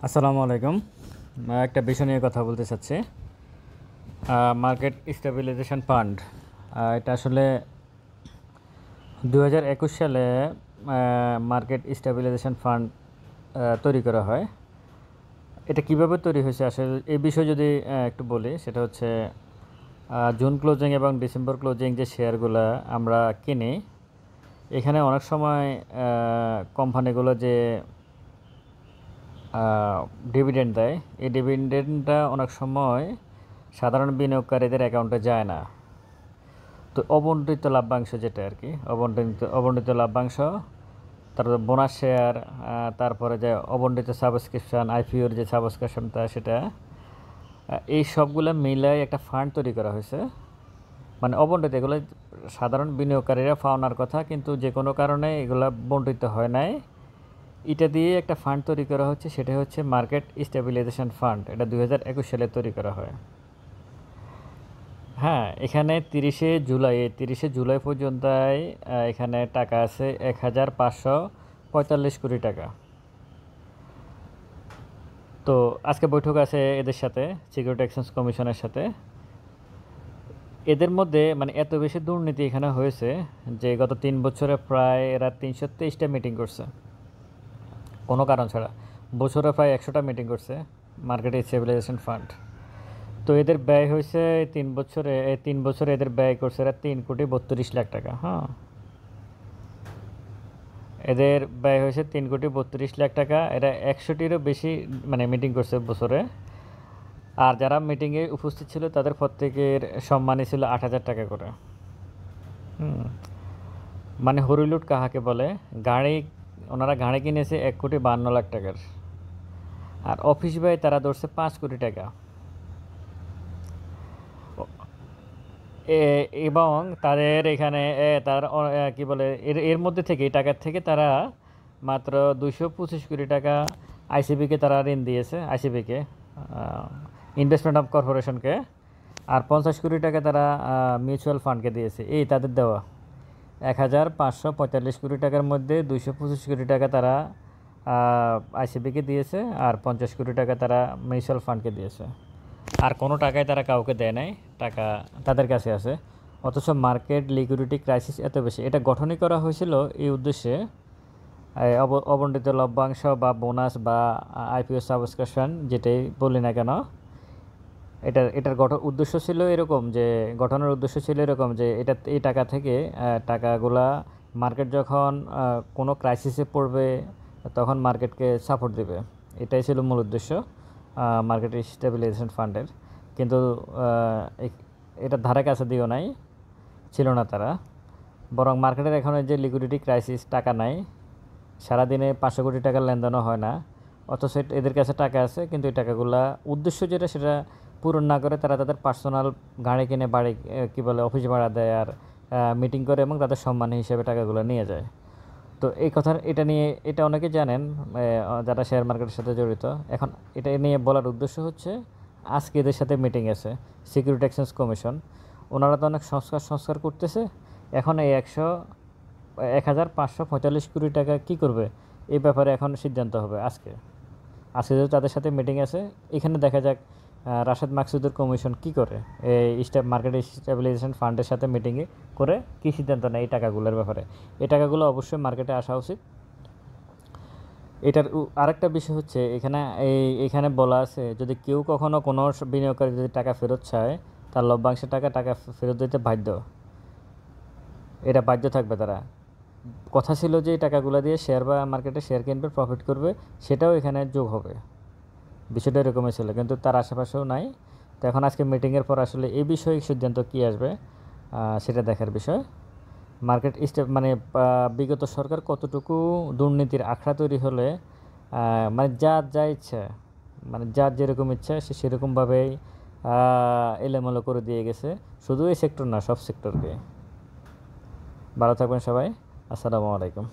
আসসালামু আলাইকুম। একটা বিষয় নিয়ে কথা বলতে চাচ্ছি। মার্কেট স্টেবিলাইজেশন ফান্ড, এটা আসলে 2021 সালে মার্কেট স্টেবিলাইজেশন ফান্ড তৈরি করা হয়। এটা কিভাবে তৈরি হয়েছে আসলে এই বিষয়ে যদি একটু বলি, সেটা হচ্ছে জুন ক্লোজিং এবং ডিসেম্বর ক্লোজিং যে শেয়ারগুলো আমরা কিনি, এখানে অনেক সময় কোম্পানিগুলো যে ডিভিডেন্ড দেয়, এই ডিভিডেন্ডটা অনেক সময় সাধারণ বিনিয়োগকারীদের অ্যাকাউন্টে যায় না। তো অবন্টিত লাভ্যাংশ যেটা আর কি, অবন্টিত লাভ্যাংশ, তারপর বোনাস শেয়ার, তারপরে যে অবন্টিত সাবস্ক্রিপশান, আইপিওর যে সাবস্ক্রিপশনটা, সেটা এই সবগুলো মিলাই একটা ফান্ড তৈরি করা হয়েছে। মানে অবন্টিত এগুলো সাধারণ বিনিয়োগকারীরা পাওনার কথা, কিন্তু যে কোনো কারণে এগুলো বন্টিত হয় নাই। এটা দিয়ে একটা ফান্ড তৈরি করা হচ্ছে, সেটা হচ্ছে মার্কেট স্টেবিলাইজেশন ফান্ড। এটা 2021 সালে তৈরি করা হয়। হ্যাঁ, এখানে 30শে জুলাই পর্যন্ত এখানে টাকা আছে 1545 কোটি টাকা। তো আজকে বৈঠক আছে এদের সাথে, সিকিউরিটি এক্সচেঞ্জ কমিশনের সাথে। এদের মধ্যে মানে এত বেশি দুর্নীতি এখানে হয়েছে যে গত 3 বছরে প্রায় এরা 323টা মিটিং করছে কোনো কারণ ছাড়া। বছরে প্রায় 100টা মিটিং করছে মার্কেট স্টেবিলাইজেশন ফান্ড। তো এদের ব্যয় হয়েছে 3 বছরে এদের ব্যয় করছে এরা 3,32,00,000 টাকা। হ্যাঁ, এদের ব্যয় হয়েছে 3,32,00,000 টাকা। এরা 100টিরও বেশি মানে মিটিং করছে বছরে। আর যারা মিটিংয়ে উপস্থিত ছিল তাদের প্রত্যেকের সম্মানই ছিল 8,000 টাকা করে। মানে হরিলুট কাহাকে বলে, ওনারা গাড়ি কিনেছে 1,52,00,000 টাকার। আর অফিস ব্যয় তারা ধরছে 5 কোটি টাকা। এবং তাদের এখানে কি বলে, এর মধ্যে থেকে এই টাকার থেকে তারা মাত্র 225 কোটি টাকা আইসিবিকে তারা ঋণ দিয়েছে, আইসিবিকে, ইনভেস্টমেন্ট অফ কর্পোরেশনকে। আর 50 কোটি টাকা তারা মিউচুয়াল ফান্ডকে দিয়েছে। এই তাদের দেওয়া 1,545 কোটি টাকার মধ্যে 225 কোটি টাকা তারা আইসিবিকে দিয়েছে, আর 50 কোটি টাকা তারা মিউচুয়াল ফান্ডকে দিয়েছে। আর কোনো টাকাই তারা কাউকে দেয় নাই, টাকা তাদের কাছে আছে। অথচ মার্কেট লিকুইডিটি ক্রাইসিস এত বেশি, এটা গঠনই করা হয়েছিল এই উদ্দেশ্যে। অবন্টিত লভ্যাংশ বা বোনাস বা আইপিও সাবস্ক্রিপশন যেটাই বলি না কেন, এটার উদ্দেশ্য ছিল এরকম যে, গঠনের উদ্দেশ্য ছিল এরকম যে এই টাকা থেকে টাকাগুলা মার্কেট যখন কোনো ক্রাইসিসে পড়বে তখন মার্কেটকে সাপোর্ট দেবে। এটাই ছিল মূল উদ্দেশ্য মার্কেট স্টেবিলাইজেশন ফান্ডের। কিন্তু এটার ধারে কাছে দিও নাই, ছিল না তারা। বরং মার্কেটের এখন যে লিকুইডিটি ক্রাইসিস, টাকা নাই, সারাদিনে 500 কোটি টাকার লেনদেনও হয় না, অথচ এদের কাছে টাকা আছে, কিন্তু এই টাকাগুলা উদ্দেশ্য যেটা সেটা পূরণ না করে তারা তাদের পার্সোনাল গাড়ি কিনে বাড়ি কী বলে অফিস ভাড়া দেয়, আর মিটিং করে এবং তাদের সম্মান হিসেবে টাকাগুলো নিয়ে যায়। তো এটা অনেকে জানেন যারা শেয়ার মার্কেটের সাথে জড়িত। এখন এটা নিয়ে বলার উদ্দেশ্য হচ্ছে, আজকে এদের সাথে মিটিং আছে সিকিউরিটি এক্সচেঞ্জ কমিশন। ওনারা তো অনেক সংস্কার করতেছে। এখন এই 1,545 কোটি টাকা কী করবে, এই ব্যাপারে এখন সিদ্ধান্ত হবে আজকে যেহেতু তাদের সাথে মিটিং আছে। এখানে দেখা যাক রাশেদ মাকসুদের কমিশন কি করে, এই মার্কেট স্টেবিলাইজেশন ফান্ডের সাথে মিটিংয়ে করে কী সিদ্ধান্ত নেয় এই টাকাগুলোর ব্যাপারে। এই টাকাগুলো অবশ্যই মার্কেটে আসা উচিত। এটার আরেকটা বিষয় হচ্ছে, এখানে বলা আছে, যদি কেউ কখনও কোনো বিনিয়োগকারী যদি টাকা ফেরত চায়, তার লভ্যাংশের টাকা ফেরত দিতে বাধ্য। এটা বাধ্য থাকবে তারা। কথা ছিল যে এই টাকাগুলো দিয়ে শেয়ার বা মার্কেটে শেয়ার কিনবে, প্রফিট করবে, সেটাও এখানে যোগ হবে। বিষয়টা এরকমই ছিল, কিন্তু তার আশেপাশেও নাই। তো এখন আজকে মিটিংয়ের পর আসলে এই বিষয়ে সিদ্ধান্ত কী আসবে সেটা দেখার বিষয়। মার্কেট মানে বিগত সরকার কতটুকু দুর্নীতির আখড়া তৈরি হলে মানে যা ইচ্ছা, মানে যার যেরকম ইচ্ছা সে সেরকমভাবেই এলোমেলো করে দিয়ে গেছে। শুধু এই সেক্টর না, সব সেক্টরকে। ভালো থাকবেন সবাই। আসসালামু আলাইকুম।